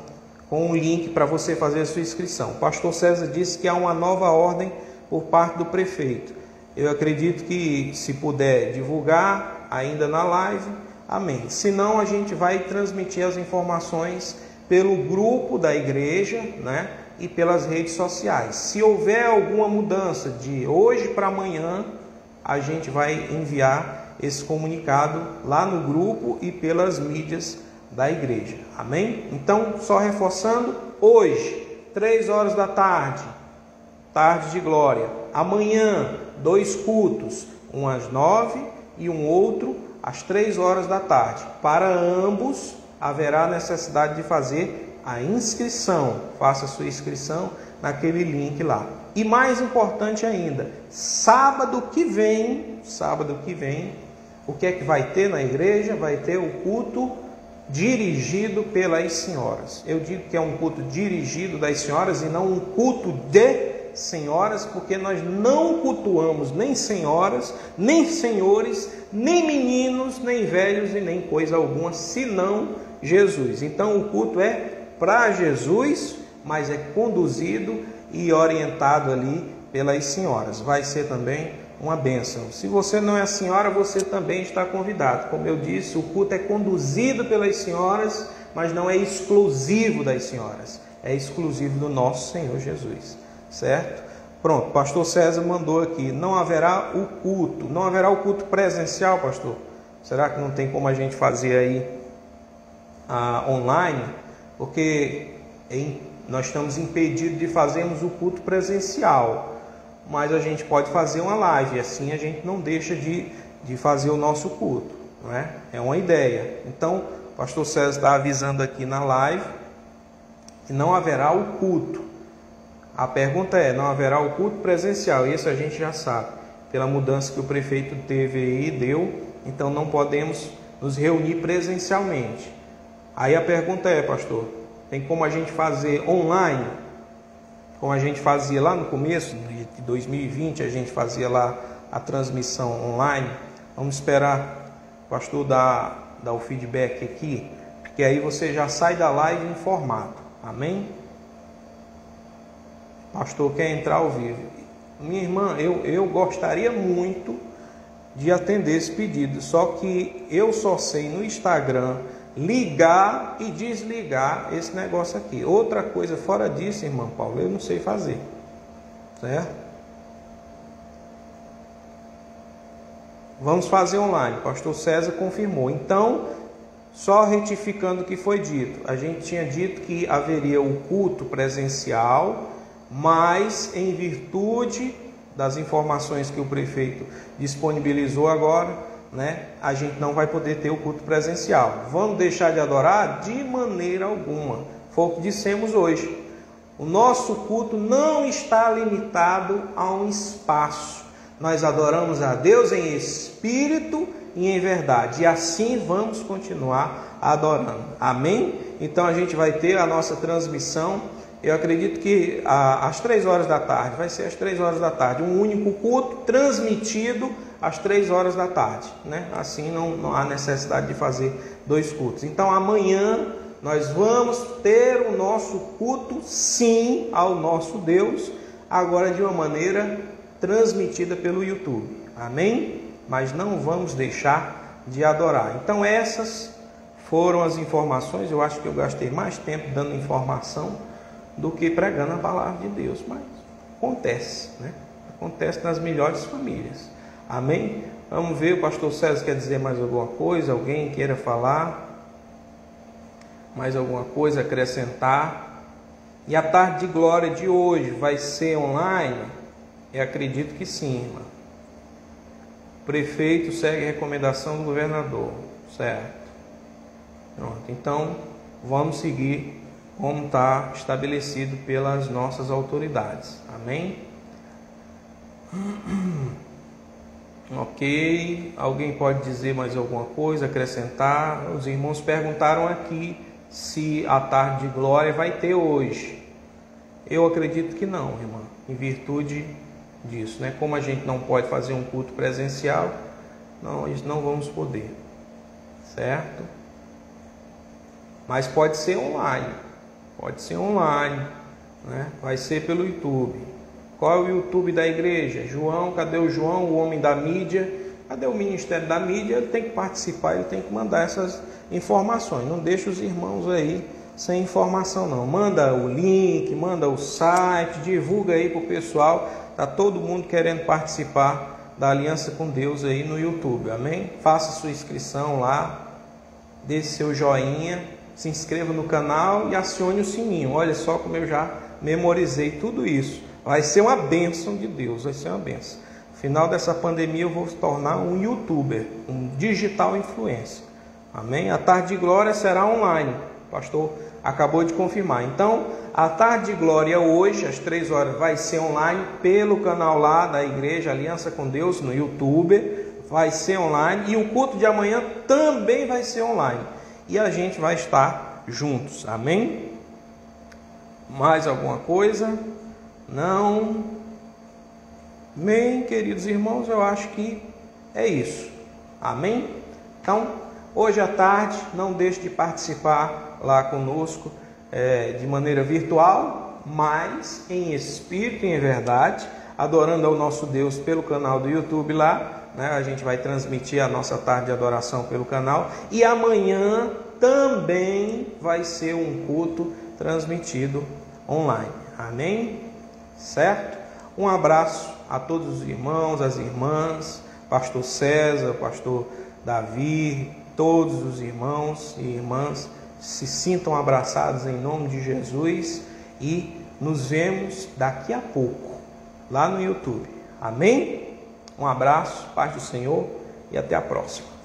[SPEAKER 1] com um link para você fazer a sua inscrição. O pastor César disse que há uma nova ordem por parte do prefeito. Eu acredito que, se puder divulgar ainda na live, amém. Se não, a gente vai transmitir as informações pelo grupo da igreja, né, e pelas redes sociais. Se houver alguma mudança de hoje para amanhã, a gente vai enviar esse comunicado lá no grupo e pelas mídias da igreja, amém? Então, só reforçando, hoje, 3 horas da tarde, tarde de glória. Amanhã, 2 cultos, um às 9 e um outro às 3 horas da tarde. Para ambos, haverá necessidade de fazer a inscrição. Faça a sua inscrição naquele link lá. E mais importante ainda, sábado que vem, o que é que vai ter na igreja? Vai ter o culto dirigido pelas senhoras. Eu digo que é um culto dirigido das senhoras e não um culto de senhoras, porque nós não cultuamos nem senhoras, nem senhores, nem meninos, nem velhos e nem coisa alguma, senão Jesus. Então o culto é para Jesus mas é conduzido e orientado ali pelas senhoras. Vai ser também uma bênção. Se você não é senhora, você também está convidado. Como eu disse, o culto é conduzido pelas senhoras, mas não é exclusivo das senhoras. É exclusivo do nosso Senhor Jesus. Certo? Pronto, pastor César mandou aqui. Não haverá o culto. Não haverá o culto presencial, pastor? Será que não tem como a gente fazer aí online? Porque nós estamos impedidos de fazermos o culto presencial. Mas a gente pode fazer uma live, assim a gente não deixa de fazer o nosso culto, não é? É uma ideia. Então, o pastor César está avisando aqui na live que não haverá o culto. A pergunta é, não haverá o culto presencial? Isso a gente já sabe, pela mudança que o prefeito teve aí, deu, então não podemos nos reunir presencialmente. Aí a pergunta é, pastor, tem como a gente fazer online? Como a gente fazia lá no começo de 2020, a gente fazia lá a transmissão online. Vamos esperar o pastor dar o feedback aqui, porque aí você já sai da live informado. Amém? O pastor quer entrar ao vivo. Minha irmã, eu gostaria muito de atender esse pedido, só que eu só sei no Instagram ligar e desligar esse negócio aqui. Outra coisa fora disso, irmão Paulo, eu não sei fazer. Certo? Vamos fazer online. O pastor César confirmou. Então, só retificando o que foi dito. A gente tinha dito que haveria o culto presencial, mas em virtude das informações que o prefeito disponibilizou agora, a gente não vai poder ter o culto presencial. Vamos deixar de adorar? De maneira alguma. Foi o que dissemos hoje. O nosso culto não está limitado a um espaço. Nós adoramos a Deus em espírito e em verdade. E assim vamos continuar adorando. Amém? Então a gente vai ter a nossa transmissão. Eu acredito que às 3 horas da tarde, vai ser às 3 horas da tarde, um único culto transmitido às 3 horas da tarde, Assim não há necessidade de fazer 2 cultos. Então amanhã nós vamos ter o nosso culto, sim, ao nosso Deus, agora de uma maneira transmitida pelo YouTube, amém? Mas não vamos deixar de adorar. Então essas foram as informações. Eu acho que eu gastei mais tempo dando informação do que pregando a palavra de Deus, mas acontece, Acontece nas melhores famílias, amém? Vamos ver, o pastor César quer dizer mais alguma coisa? Alguém queira falar? Mais alguma coisa, acrescentar? E a tarde de glória de hoje vai ser online? Eu acredito que sim, irmã. O prefeito segue a recomendação do governador, certo? Pronto, então vamos seguir como está estabelecido pelas nossas autoridades. Amém? Ok. Alguém pode dizer mais alguma coisa, acrescentar? Os irmãos perguntaram aqui se a tarde de glória vai ter hoje. Eu acredito que não, irmã. Em virtude disso, Como a gente não pode fazer um culto presencial, nós não vamos poder. Certo? Mas pode ser online. Pode ser online, Vai ser pelo YouTube. Qual é o YouTube da igreja? João, cadê o João, o homem da mídia? Cadê o ministério da mídia? Ele tem que participar, ele tem que mandar essas informações. Não deixa os irmãos aí sem informação não. Manda o link, manda o site, divulga aí para o pessoal. Está todo mundo querendo participar da aliança com Deus aí no YouTube, amém? Faça sua inscrição lá, dê seu joinha, se inscreva no canal e acione o sininho. Olha só como eu já memorizei tudo isso. Vai ser uma bênção de Deus, vai ser uma bênção. No final dessa pandemia eu vou se tornar um youtuber, um digital influencer. Amém? A tarde de glória será online. O pastor acabou de confirmar. Então, a tarde de glória hoje, às 3 horas, vai ser online pelo canal lá da igreja Aliança com Deus, no YouTube. Vai ser online. E o culto de amanhã também vai ser online. E a gente vai estar juntos, amém? Mais alguma coisa? Não? Bem, queridos irmãos, eu acho que é isso, amém? Então, hoje à tarde, não deixe de participar lá conosco de maneira virtual, mas em espírito e em verdade, adorando ao nosso Deus pelo canal do YouTube lá, né? A gente vai transmitir a nossa tarde de adoração pelo canal, e amanhã também vai ser um culto transmitido online. Amém? Certo? Um abraço a todos os irmãos, as irmãs, pastor César, pastor Davi, todos os irmãos e irmãs, se sintam abraçados em nome de Jesus, e nos vemos daqui a pouco lá no YouTube. Amém? Um abraço, paz do Senhor, e até a próxima.